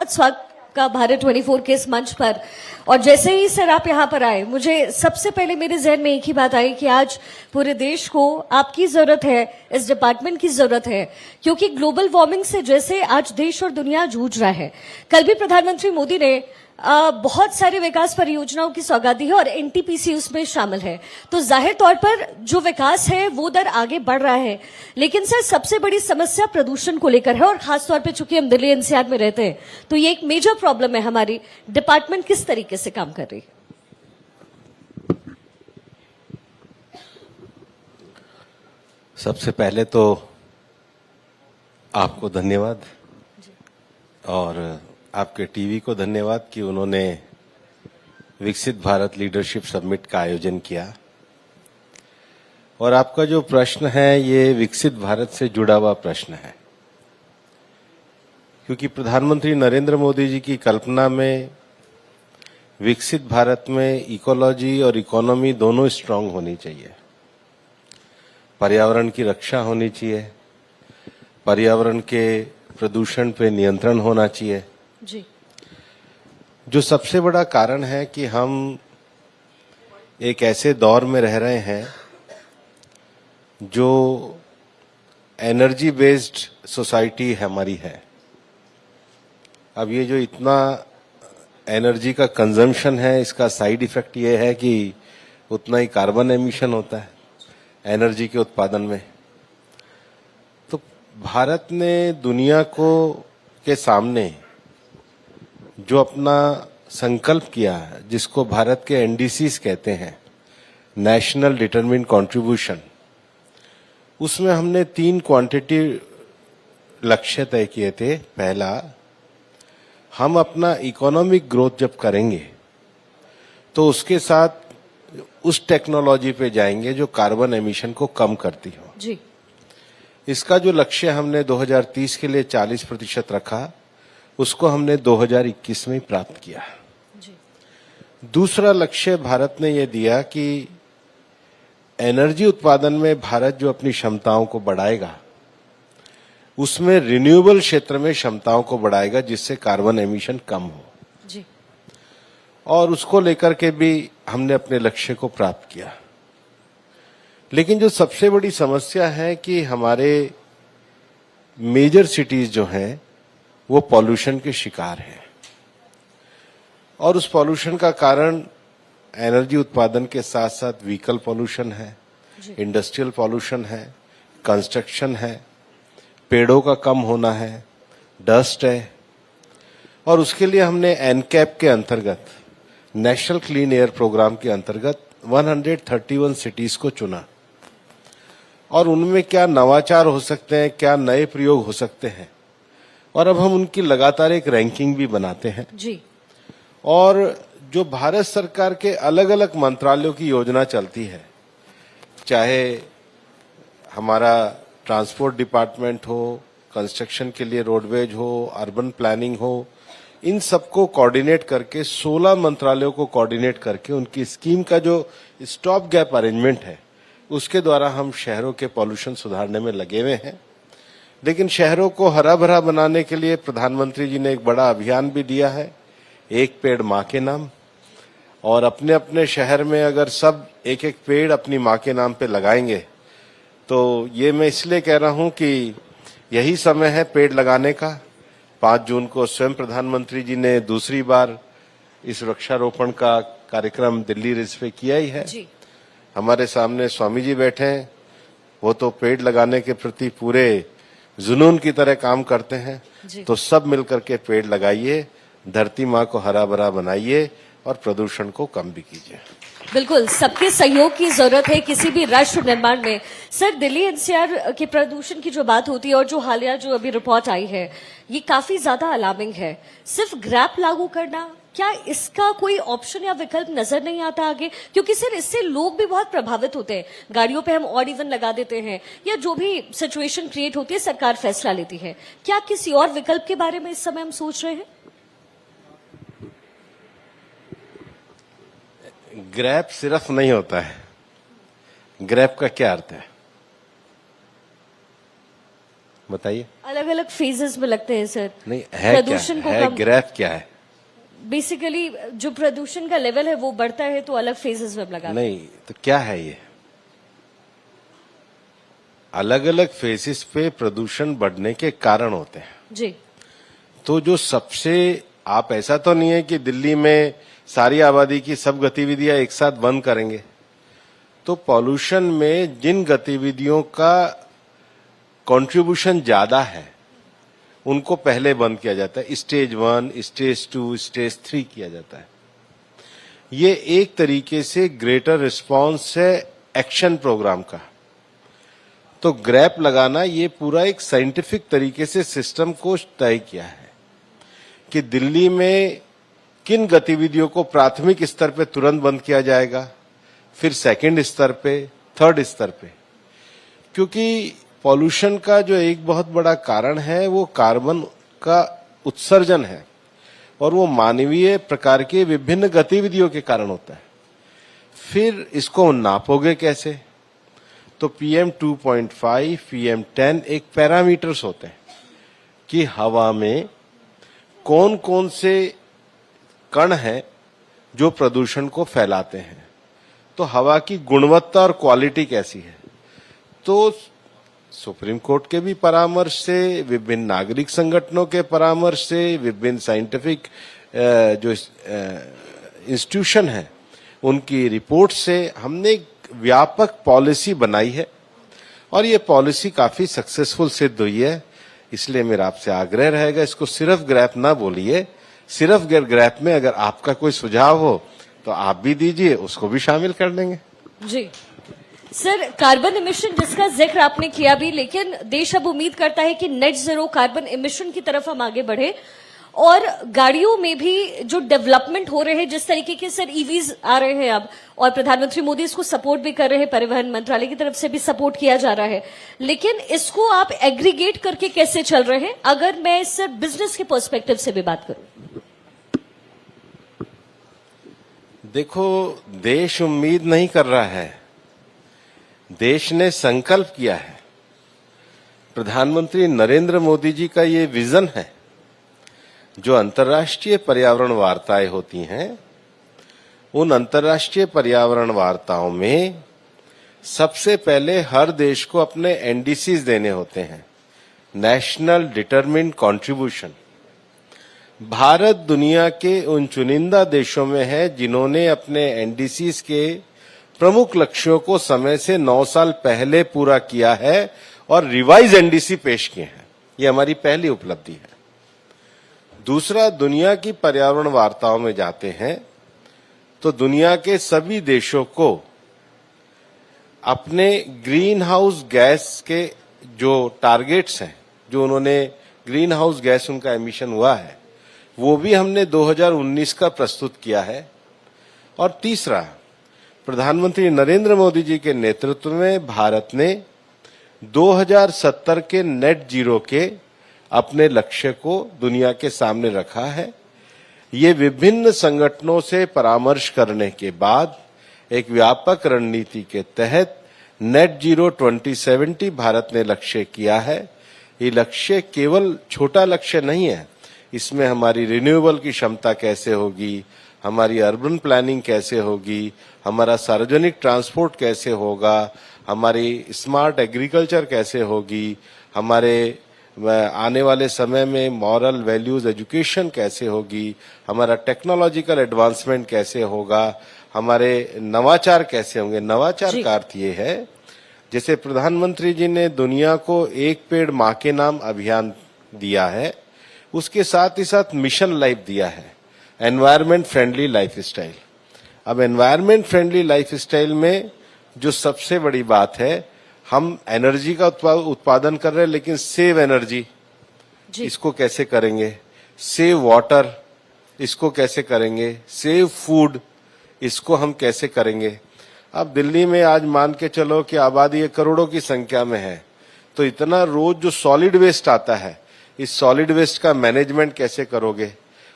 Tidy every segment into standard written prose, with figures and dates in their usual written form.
बहुत स्वागत का भारत 24 के इस मंच पर। और जैसे ही सर आप यहाँ पर आए, मुझे सबसे पहले मेरे जहन में एक ही बात आई कि आज पूरे देश को आपकी जरूरत है, इस डिपार्टमेंट की जरूरत है, क्योंकि ग्लोबल वार्मिंग से जैसे आज देश और दुनिया जूझ रहा है। कल भी प्रधानमंत्री मोदी ने बहुत सारी विकास परियोजनाओं की सौगात दी है और एनटीपीसी उसमें शामिल है। तो जाहिर तौर पर जो विकास है वो दर आगे बढ़ रहा है, लेकिन सर सबसे बड़ी समस्या प्रदूषण को लेकर है। और खासतौर पे चूंकि हम दिल्ली एनसीआर में रहते हैं तो ये एक मेजर प्रॉब्लम है। हमारी डिपार्टमेंट किस तरीके से काम कर रही है? सबसे पहले तो आपको धन्यवाद और आपके टीवी को धन्यवाद कि उन्होंने विकसित भारत लीडरशिप समिट का आयोजन किया। और आपका जो प्रश्न है ये विकसित भारत से जुड़ा हुआ प्रश्न है, क्योंकि प्रधानमंत्री नरेंद्र मोदी जी की कल्पना में विकसित भारत में इकोलॉजी और इकोनॉमी दोनों स्ट्रांग होनी चाहिए। पर्यावरण की रक्षा होनी चाहिए, पर्यावरण के प्रदूषण पे नियंत्रण होना चाहिए जी। जो सबसे बड़ा कारण है कि हम एक ऐसे दौर में रह रहे हैं जो एनर्जी बेस्ड सोसाइटी हमारी है। अब ये जो इतना एनर्जी का कंजम्पशन है, इसका साइड इफेक्ट ये है कि उतना ही कार्बन एमिशन होता है एनर्जी के उत्पादन में। तो भारत ने दुनिया को के सामने जो अपना संकल्प किया है, जिसको भारत के एनडीसीज कहते हैं, नेशनल डिटरमिन्ड कंट्रीब्यूशन, उसमें हमने 3 क्वांटिटी लक्ष्य तय किए थे। पहला, हम अपना इकोनॉमिक ग्रोथ जब करेंगे तो उसके साथ उस टेक्नोलॉजी पे जाएंगे जो कार्बन एमिशन को कम करती हो जी। इसका जो लक्ष्य हमने 2030 के लिए 40% रखा, उसको हमने 2021 में ही प्राप्त किया। जी। दूसरा लक्ष्य भारत ने यह दिया कि एनर्जी उत्पादन में भारत जो अपनी क्षमताओं को बढ़ाएगा, उसमें रिन्यूएबल क्षेत्र में क्षमताओं को बढ़ाएगा जिससे कार्बन एमिशन कम हो जी। और उसको लेकर के भी हमने अपने लक्ष्य को प्राप्त किया। लेकिन जो सबसे बड़ी समस्या है कि हमारे मेजर सिटीज जो हैं वो पॉल्यूशन के शिकार हैं और उस पॉल्यूशन का कारण एनर्जी उत्पादन के साथ साथ व्हीकल पॉल्यूशन है, इंडस्ट्रियल पॉल्यूशन है, कंस्ट्रक्शन है, पेड़ों का कम होना है, डस्ट है। और उसके लिए हमने एनकैप के अंतर्गत, नेशनल क्लीन एयर प्रोग्राम के अंतर्गत 131 सिटीज को चुना और उनमें क्या नवाचार हो सकते हैं, क्या नए प्रयोग हो सकते हैं, और अब हम उनकी लगातार एक रैंकिंग भी बनाते हैं जी। और जो भारत सरकार के अलग अलग मंत्रालयों की योजना चलती है, चाहे हमारा ट्रांसपोर्ट डिपार्टमेंट हो, कंस्ट्रक्शन के लिए रोडवेज हो, अर्बन प्लानिंग हो, इन सबको कोऑर्डिनेट करके 16 मंत्रालयों को कोऑर्डिनेट करके उनकी स्कीम का जो स्टॉप गैप अरेंजमेंट है उसके द्वारा हम शहरों के पॉल्यूशन सुधारने में लगे हुए हैं। लेकिन शहरों को हरा भरा बनाने के लिए प्रधानमंत्री जी ने एक बड़ा अभियान भी दिया है, एक पेड़ माँ के नाम। और अपने अपने शहर में अगर सब एक एक पेड़ अपनी माँ के नाम पे लगाएंगे तो ये मैं इसलिए कह रहा हूं कि यही समय है पेड़ लगाने का। 5 जून को स्वयं प्रधानमंत्री जी ने दूसरी बार इस वृक्षारोपण का कार्यक्रम दिल्ली रिज पे किया ही है जी। हमारे सामने स्वामी जी बैठे हैं, वो तो पेड़ लगाने के प्रति पूरे जुनून की तरह काम करते हैं। तो सब मिलकर के पेड़ लगाइए, धरती माँ को हरा भरा बनाइए और प्रदूषण को कम भी कीजिए। बिल्कुल, सबके सहयोग की जरूरत है किसी भी राष्ट्र निर्माण में। सर, दिल्ली एनसीआर के प्रदूषण की जो बात होती है और जो हालिया जो अभी रिपोर्ट आई है, ये काफी ज्यादा अलार्मिंग है। सिर्फ ग्रैप लागू करना, क्या इसका कोई ऑप्शन या विकल्प नजर नहीं आता आगे? क्योंकि सर इससे लोग भी बहुत प्रभावित होते हैं। गाड़ियों पे हम ऑड इवन लगा देते हैं या जो भी सिचुएशन क्रिएट होती है सरकार फैसला लेती है। क्या किसी और विकल्प के बारे में इस समय हम सोच रहे हैं? ग्रैप सिर्फ नहीं होता है। ग्रैप का क्या अर्थ है? बताइए। अलग अलग फेजेस में लगते हैं सर। नहीं है प्रदूषण क्या को है, कम ग्राफ क्या है? बेसिकली जो प्रदूषण का लेवल है वो बढ़ता है तो अलग फेजेस में लगाते हैं। नहीं तो क्या है ये? अलग अलग फेजेस पे प्रदूषण बढ़ने के कारण होते हैं। जी तो जो सबसे, आप ऐसा तो नहीं है कि दिल्ली में सारी आबादी की सब गतिविधियां एक साथ बंद करेंगे। तो पॉल्यूशन में जिन गतिविधियों का कंट्रीब्यूशन ज्यादा है उनको पहले बंद किया जाता है। स्टेज 1, स्टेज 2, स्टेज 3 किया जाता है। ये एक तरीके से ग्रेटर रिस्पांस है एक्शन प्रोग्राम का। तो ग्रैप लगाना ये पूरा एक साइंटिफिक तरीके से सिस्टम को तय किया है कि दिल्ली में किन गतिविधियों को प्राथमिक स्तर पे तुरंत बंद किया जाएगा, फिर सेकंड स्तर पे, थर्ड स्तर पे। क्योंकि पॉल्यूशन का जो एक बहुत बड़ा कारण है वो कार्बन का उत्सर्जन है और वो मानवीय प्रकार के विभिन्न गतिविधियों के कारण होता है। फिर इसको नापोगे कैसे? तो PM 2.5, PM 10 एक पैरामीटर्स होते हैं कि हवा में कौन कौन से कण हैं जो प्रदूषण को फैलाते हैं। तो हवा की गुणवत्ता और क्वालिटी कैसी है। तो सुप्रीम कोर्ट के भी परामर्श से, विभिन्न नागरिक संगठनों के परामर्श से, विभिन्न साइंटिफिक जो इंस्टीट्यूशन है उनकी रिपोर्ट से हमने एक व्यापक पॉलिसी बनाई है और ये पॉलिसी काफी सक्सेसफुल सिद्ध हुई है। इसलिए मेरा आपसे आग्रह रहेगा, इसको सिर्फ ग्रैप ना बोलिए। सिर्फ ग्रैप में अगर आपका कोई सुझाव हो तो आप भी दीजिए, उसको भी शामिल कर लेंगे। जी सर, कार्बन इमिशन जिसका जिक्र आपने किया भी, लेकिन देश अब उम्मीद करता है कि नेट जीरो कार्बन इमिशन की तरफ हम आगे बढ़े और गाड़ियों में भी जो डेवलपमेंट हो रहे हैं, जिस तरीके के सर ईवीज आ रहे हैं अब, और प्रधानमंत्री मोदी इसको सपोर्ट भी कर रहे हैं, परिवहन मंत्रालय की तरफ से भी सपोर्ट किया जा रहा है, लेकिन इसको आप एग्रीगेट करके कैसे चल रहे हैं? अगर मैं सर बिजनेस के पर्सपेक्टिव से भी बात करूं। देखो, देश उम्मीद नहीं कर रहा है, देश ने संकल्प किया है। प्रधानमंत्री नरेंद्र मोदी जी का ये विजन है। जो अंतर्राष्ट्रीय पर्यावरण वार्ताएं होती हैं, उन अंतर्राष्ट्रीय पर्यावरण वार्ताओं में सबसे पहले हर देश को अपने एनडीसीज देने होते हैं, नेशनल डिटरमिन्ड कंट्रीब्यूशन। भारत दुनिया के उन चुनिंदा देशों में है जिन्होंने अपने एनडीसीज के प्रमुख लक्ष्यों को समय से 9 साल पहले पूरा किया है और रिवाइज एनडीसी पेश किए हैं। ये हमारी पहली उपलब्धि है। दूसरा, दुनिया की पर्यावरण वार्ताओं में जाते हैं तो दुनिया के सभी देशों को अपने ग्रीन हाउस गैस के जो टारगेट्स हैं, जो उन्होंने ग्रीन हाउस गैस उनका एमिशन हुआ है, वो भी हमने 2019 का प्रस्तुत किया है। और तीसरा, प्रधानमंत्री नरेंद्र मोदी जी के नेतृत्व में भारत ने 2070 के नेट जीरो के अपने लक्ष्य को दुनिया के सामने रखा है। ये विभिन्न संगठनों से परामर्श करने के बाद एक व्यापक रणनीति के तहत नेट जीरो 2070 भारत ने लक्ष्य किया है। ये लक्ष्य केवल छोटा लक्ष्य नहीं है, इसमें हमारी रिन्यूएबल की क्षमता कैसे होगी, हमारी अर्बन प्लानिंग कैसे होगी, हमारा सार्वजनिक ट्रांसपोर्ट कैसे होगा, हमारी स्मार्ट एग्रीकल्चर कैसे होगी, हमारे आने वाले समय में मॉरल वैल्यूज एजुकेशन कैसे होगी, हमारा टेक्नोलॉजिकल एडवांसमेंट कैसे होगा, हमारे नवाचार कैसे होंगे। नवाचार का अर्थ ये है, जैसे प्रधानमंत्री जी ने दुनिया को एक पेड़ माँ के नाम अभियान दिया है, उसके साथ ही साथ मिशन लाइफ दिया है, एनवायरमेंट फ्रेंडली लाइफस्टाइल। अब एनवायरमेंट फ्रेंडली लाइफस्टाइल में जो सबसे बड़ी बात है, हम एनर्जी का उत्पादन कर रहे हैं, लेकिन सेव एनर्जी इसको कैसे करेंगे, सेव वाटर इसको कैसे करेंगे, सेव फूड इसको हम कैसे करेंगे। अब दिल्ली में आज मान के चलो कि आबादी करोड़ों की संख्या में है, तो इतना रोज जो सॉलिड वेस्ट आता है, इस सॉलिड वेस्ट का मैनेजमेंट कैसे करोगे।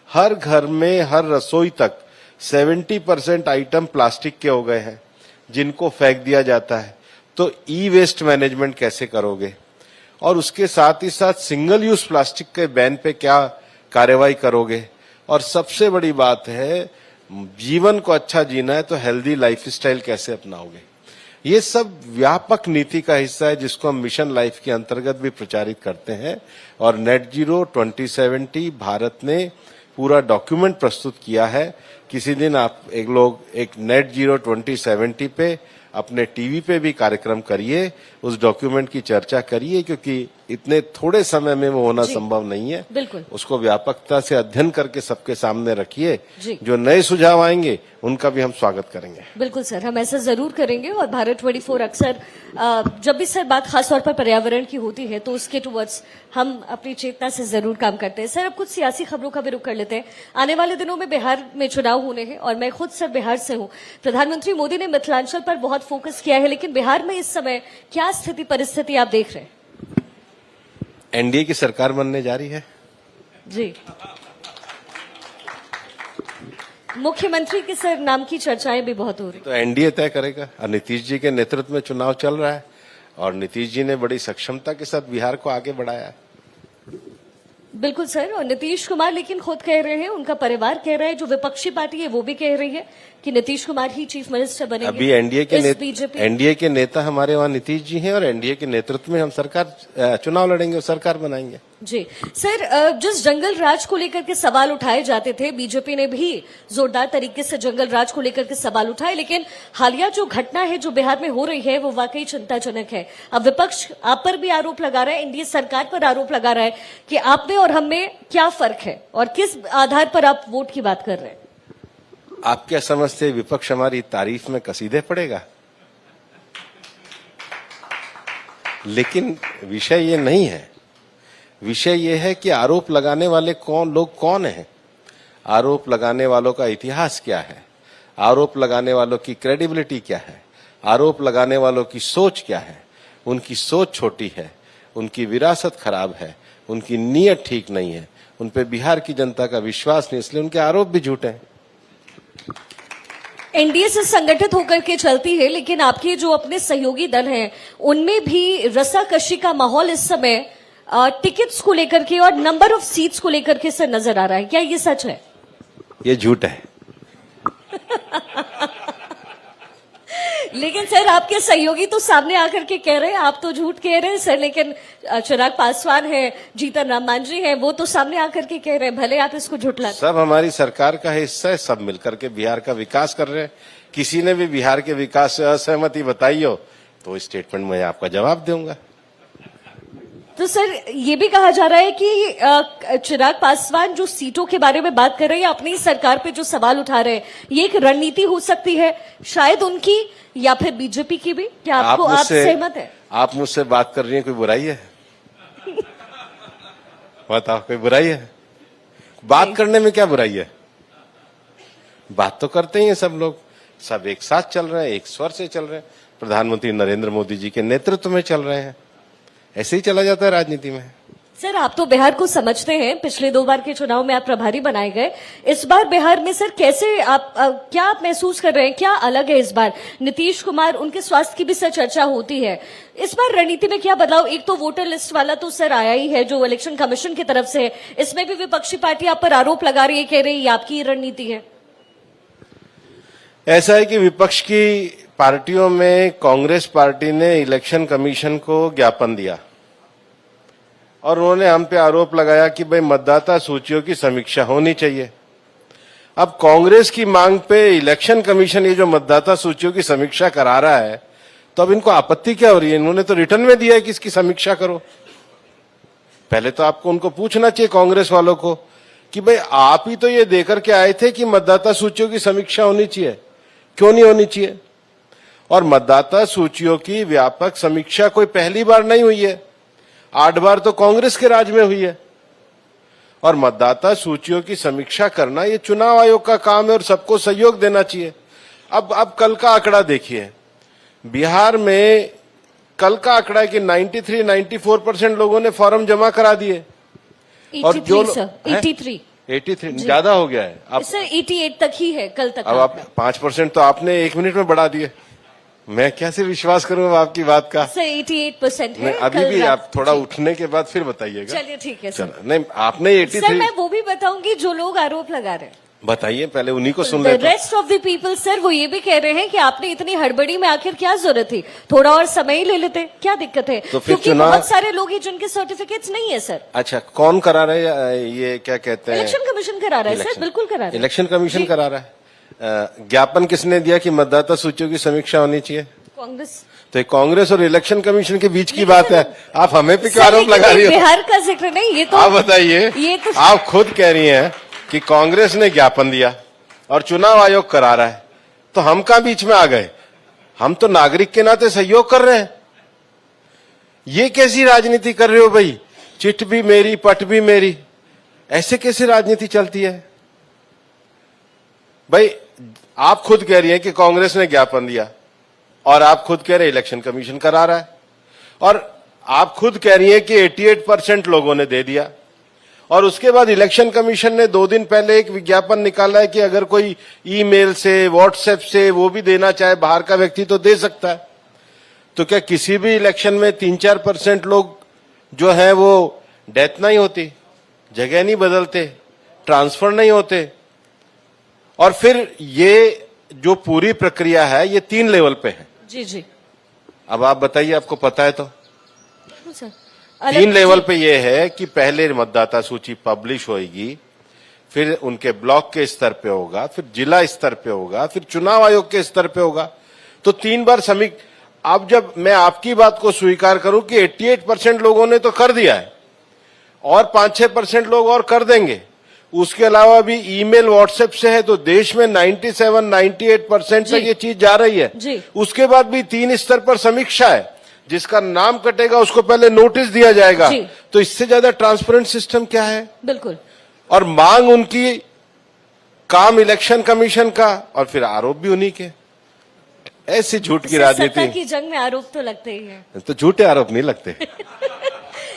हर घर में, हर रसोई तक 70% आइटम प्लास्टिक के हो गए हैं जिनको फेंक दिया जाता है। तो ई वेस्ट मैनेजमेंट कैसे करोगे। और उसके साथ ही साथ सिंगल यूज प्लास्टिक के बैन पे क्या कार्रवाई करोगे, और सबसे बड़ी बात है जीवन को अच्छा जीना है तो हेल्दी लाइफस्टाइल कैसे अपनाओगे। ये सब व्यापक नीति का हिस्सा है जिसको हम मिशन लाइफ के अंतर्गत भी प्रचारित करते हैं। और नेट जीरो 2070 भारत ने पूरा डॉक्यूमेंट प्रस्तुत किया है। किसी दिन आप एक नेट जीरो 2070 पे अपने टीवी पे भी कार्यक्रम करिए, उस डॉक्यूमेंट की चर्चा करिए, क्योंकि इतने थोड़े समय में वो होना संभव नहीं है। बिल्कुल। उसको व्यापकता से अध्ययन करके सबके सामने रखिए। जी। जो नए सुझाव आएंगे उनका भी हम स्वागत करेंगे। बिल्कुल सर, हम ऐसा जरूर करेंगे। और भारत 24 अक्सर जब भी सर बात खासतौर पर पर्यावरण की होती है तो उसके टुवर्ड्स हम अपनी चेतना से जरूर काम करते हैं। सर, अब कुछ सियासी खबरों का भी रुख कर लेते हैं। आने वाले दिनों में बिहार में चुनाव होने हैं और मैं खुद सर बिहार से हूं। प्रधानमंत्री मोदी ने मिथिलांचल पर बहुत फोकस किया है, लेकिन बिहार में इस समय क्या स्थिति परिस्थिति आप देख रहे हैं? एनडीए की सरकार बनने जा रही है जी। मुख्यमंत्री के सर नाम की चर्चाएं भी बहुत हो रही। तो एनडीए तय करेगा। और नीतीश जी के नेतृत्व में चुनाव चल रहा है और नीतीश जी ने बड़ी सक्षमता के साथ बिहार को आगे बढ़ाया है। बिल्कुल सर। और नीतीश कुमार लेकिन खुद कह रहे हैं, उनका परिवार कह रहा है, जो विपक्षी पार्टी है वो भी कह रही है कि नीतीश कुमार ही चीफ मिनिस्टर बनेंगे। अभी एनडीए के नेता हमारे वहां नीतीश जी हैं और एनडीए के नेतृत्व में हम सरकार चुनाव लड़ेंगे और सरकार बनाएंगे। जी सर, जिस जंगल राज को लेकर के सवाल उठाए जाते थे, बीजेपी ने भी जोरदार तरीके से जंगल राज को लेकर के सवाल उठाए, लेकिन हालिया जो घटना है जो बिहार में हो रही है वो वाकई चिंताजनक है। अब विपक्ष आप पर भी आरोप लगा रहा है, एनडीए सरकार पर आरोप लगा रहा है कि आप में और हम में क्या फर्क है और किस आधार पर आप वोट की बात कर रहे हैं। आप क्या समझते विपक्ष हमारी तारीफ में कसीदे पड़ेगा? लेकिन विषय ये नहीं है। विषय ये है कि आरोप लगाने वाले लोग कौन हैं, आरोप लगाने वालों का इतिहास क्या है, आरोप लगाने वालों की क्रेडिबिलिटी क्या है, आरोप लगाने वालों की सोच क्या है। उनकी सोच छोटी है, उनकी विरासत खराब है, उनकी नीयत ठीक नहीं है, उन पे बिहार की जनता का विश्वास नहीं, इसलिए उनके आरोप भी झूठे हैं। एनडीए से संगठित होकर के चलती है, लेकिन आपके जो अपने सहयोगी दल हैं उनमें भी रसाकशी का माहौल इस समय टिकट्स को लेकर के और नंबर ऑफ सीट्स को लेकर के सर नजर आ रहा है। क्या ये सच है? ये झूठ है। लेकिन सर आपके सहयोगी तो सामने आकर के कह रहे हैं, आप तो झूठ कह रहे हैं सर, लेकिन चिराग पासवान है, जीतन राम मांझी है, वो तो सामने आकर के कह रहे हैं, भले आप इसको झुठला। सब हमारी सरकार का हिस्सा है, सब मिलकर के बिहार का विकास कर रहे हैं। किसी ने भी बिहार के विकास से असहमति बताई हो तो स्टेटमेंट में आपका जवाब दूंगा। तो सर ये भी कहा जा रहा है कि चिराग पासवान जो सीटों के बारे में बात कर रहे हैं, अपनी सरकार पे जो सवाल उठा रहे हैं, ये एक रणनीति हो सकती है शायद उनकी या फिर बीजेपी की भी। क्या आप सहमत है? आप मुझसे बात कर रही हैं, कोई बुराई है? बताओ, कोई बुराई है? बात करने में क्या बुराई है? बात तो करते ही हैं सब लोग, सब एक साथ चल रहे हैं, एक स्वर से चल रहे हैं। प्रधानमंत्री नरेंद्र मोदी जी के नेतृत्व में चल रहे हैं। ऐसे ही चला जाता है राजनीति में। सर आप तो बिहार को समझते हैं, पिछले 2 बार के चुनाव में आप प्रभारी बनाए गए। इस बार बिहार में सर कैसे क्या आप महसूस कर रहे हैं, क्या अलग है इस बार? नीतीश कुमार, उनके स्वास्थ्य की भी सर चर्चा होती है। इस बार रणनीति में क्या बदलाव? एक तो वोटर लिस्ट वाला तो सर आया ही है जो इलेक्शन कमीशन की तरफ से, इसमें भी विपक्षी पार्टी आप पर आरोप लगा रही है, कह रही है आपकी रणनीति है। ऐसा है कि विपक्ष की पार्टियों में कांग्रेस पार्टी ने इलेक्शन कमीशन को ज्ञापन दिया और उन्होंने हम पे आरोप लगाया कि भाई मतदाता सूचियों की समीक्षा होनी चाहिए। अब कांग्रेस की मांग पे इलेक्शन कमीशन ये जो मतदाता सूचियों की समीक्षा करा रहा है, तो अब इनको आपत्ति क्या हो रही है? इन्होंने तो रिटर्न में दिया है कि इसकी समीक्षा करो। पहले तो आपको उनको पूछना चाहिए कांग्रेस वालों को कि भाई आप ही तो ये देकर के आए थे कि मतदाता सूचियों की समीक्षा होनी चाहिए, क्यों नहीं होनी चाहिए? और मतदाता सूचियों की व्यापक समीक्षा कोई पहली बार नहीं हुई है, 8 बार तो कांग्रेस के राज में हुई है। और मतदाता सूचियों की समीक्षा करना ये चुनाव आयोग का काम है और सबको सहयोग देना चाहिए। अब कल का आंकड़ा देखिए, बिहार में कल का आंकड़ा है कि 93-94% लोगों ने फॉर्म जमा करा दिए। और जो 83 ज्यादा हो गया है अब सर, 88 तक ही है कल तक। अब आप 5% तो आपने 1 मिनट में बढ़ा दिए। मैं कैसे विश्वास करूं अब आपकी बात का? सर 88% है। नहीं, अभी कल भी रात- आप थोड़ा उठने के बाद फिर बताइएगा। चलिए ठीक है सर। चलो, नहीं आपने सर 83 मैं वो भी बताऊंगी जो लोग आरोप लगा रहे हैं। बताइए, पहले उन्हीं को सुन द लेते हैं। Rest of the people sir वो ये भी कह रहे हैं कि आपने इतनी हड़बड़ी में आखिर क्या जरूरत थी, थोड़ा और समय ही ले लेते, क्या दिक्कत है? तो फिर क्योंकि चुनाव- बहुत सारे लोग हैं जिनके सर्टिफिकेट्स नहीं है सर। अच्छा, कौन करा रहा है ये, क्या कहते हैं? इलेक्शन कमीशन करा रहा है सर, इलेक्शन। बिल्कुल करा रहा है। इलेक्शन कमीशन जी। करा रहा है। ज्ञापन किसने दिया कि मतदाता सूचियों की समीक्षा होनी चाहिए? कांग्रेस। तो ये कांग्रेस और इलेक्शन कमीशन के बीच की बात है, आप हमें पे क्यों सर, आरोप लेकिन लगा रही ये हो? बिहार का जिक्र नहीं, ये तो आप बताइए, ये तो आप खुद कह रही हैं कि कांग्रेस ने ज्ञापन दिया और चुनाव आयोग करा रहा है, तो हम कहां बीच में आ गए? हम तो नागरिक के नाते सहयोग कर रहे हैं। ये कैसी राजनीति कर रहे हो भाई? चिट भी मेरी पट भी मेरी, ऐसे कैसे राजनीति चलती है भाई? आप खुद कह रही हैं कि कांग्रेस ने ज्ञापन दिया और आप खुद कह रहे हैं इलेक्शन कमीशन करा रहा है, और आप खुद कह रही हैं कि 88% लोगों ने दे दिया, और उसके बाद इलेक्शन कमीशन ने 2 दिन पहले एक विज्ञापन निकाला है कि अगर कोई ईमेल से, व्हाट्सएप से वो भी देना चाहे, बाहर का व्यक्ति तो दे सकता है। तो क्या किसी भी इलेक्शन में 3-4% लोग जो है वो डेथ नहीं होती, जगह नहीं बदलते, ट्रांसफर नहीं होते? और फिर ये जो पूरी प्रक्रिया है ये 3 लेवल पे है। जी जी अब आप बताइए, आपको पता है तो? सर 3 लेवल पे ये है कि पहले मतदाता सूची पब्लिश होगी, फिर उनके ब्लॉक के स्तर पे होगा, फिर जिला स्तर पे होगा, फिर चुनाव आयोग के स्तर पे होगा। तो 3 बार अब जब मैं आपकी बात को स्वीकार करूं कि 88% लोगों ने तो कर दिया है और 5-6% लोग और कर देंगे, उसके अलावा भी ईमेल व्हाट्सएप से है, तो देश में 97-98% तक ये चीज जा रही है। जी। उसके बाद भी 3 स्तर पर समीक्षा है, जिसका नाम कटेगा उसको पहले नोटिस दिया जाएगा। जी। तो इससे ज्यादा ट्रांसपेरेंट सिस्टम क्या है? बिल्कुल। और मांग उनकी, काम इलेक्शन कमीशन का, और फिर आरोप भी उन्हीं के। ऐसी झूठ की सत्ता राजनीति। की जंग में आरोप तो लगते ही हैं। तो झूठे आरोप नहीं लगते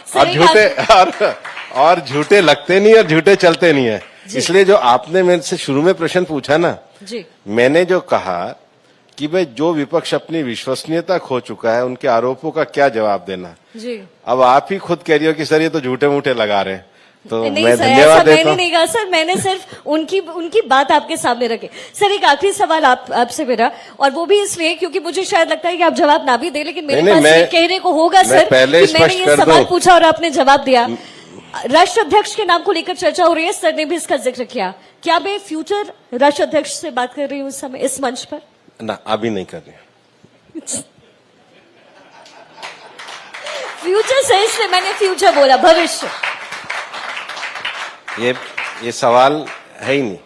सर, और एक झूठे और झूठे लगते नहीं और झूठे चलते नहीं है। इसलिए जो आपने मेरे से शुरू में प्रश्न पूछा ना, जी मैंने जो कहा कि भाई जो विपक्ष अपनी विश्वसनीयता खो चुका है, उनके आरोपों का क्या जवाब देना। जी अब आप ही खुद कह रही हो कि सर ये तो झूठे मूठे लगा रहे हैं, तो नहीं मैं सर, धन्यवाद ऐसा देता मैंने हूं। नहीं कहा सर, मैंने सिर्फ उनकी बात आपके सामने रखी। सर एक आखिरी सवाल आपसे मेरा, और वो भी इसलिए क्योंकि मुझे शायद लगता है कि आप जवाब ना भी दे, लेकिन मेरे नहीं, पास मैं- ये कहने को होगा मैं सर पहले कि मैंने स्पष्ट ये कर सवाल दूं। पूछा और आपने जवाब दिया। राष्ट्र अध्यक्ष के नाम को लेकर चर्चा हो रही है, सर ने भी इसका जिक्र किया। क्या मैं फ्यूचर राष्ट्र अध्यक्ष से बात कर रही हूँ इस समय इस मंच पर? ना, अभी नहीं कर रहे। फ्यूचर से, इसलिए मैंने फ्यूचर बोला, भविष्य। ये सवाल है ही नहीं,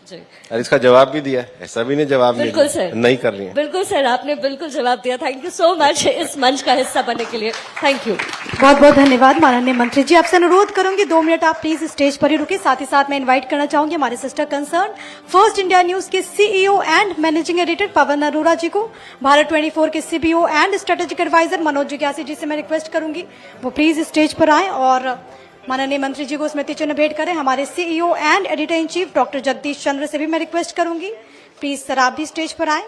जी और इसका जवाब भी दिया है, ऐसा भी नहीं जवाब नहीं बिल्कुल दिया। सर, नहीं कर रही है। बिल्कुल सर, आपने बिल्कुल जवाब दिया। थैंक यू सो मच इस मंच का हिस्सा बनने के लिए। Thank you. बहुत बहुत धन्यवाद माननीय मंत्री जी। आपसे अनुरोध करूंगी 2 मिनट आप प्लीज स्टेज पर ही रुके। साथ ही साथ मैं इनवाइट करना चाहूंगी हमारे sister concern first India news के CEO and managing editor Pawan Arora ji को, भारत 24 के CBO and strategic advisor Manoj जिज्ञासी जी से मैं रिक्वेस्ट करूंगी वो प्लीज स्टेज पर आए और माननीय मंत्री जी को स्मृति चिन्ह भेंट करें। हमारे CEO and editor in chief doctor Jagdish Chandra से भी मैं रिक्वेस्ट करूंगी प्लीज सर आप भी स्टेज पर आए।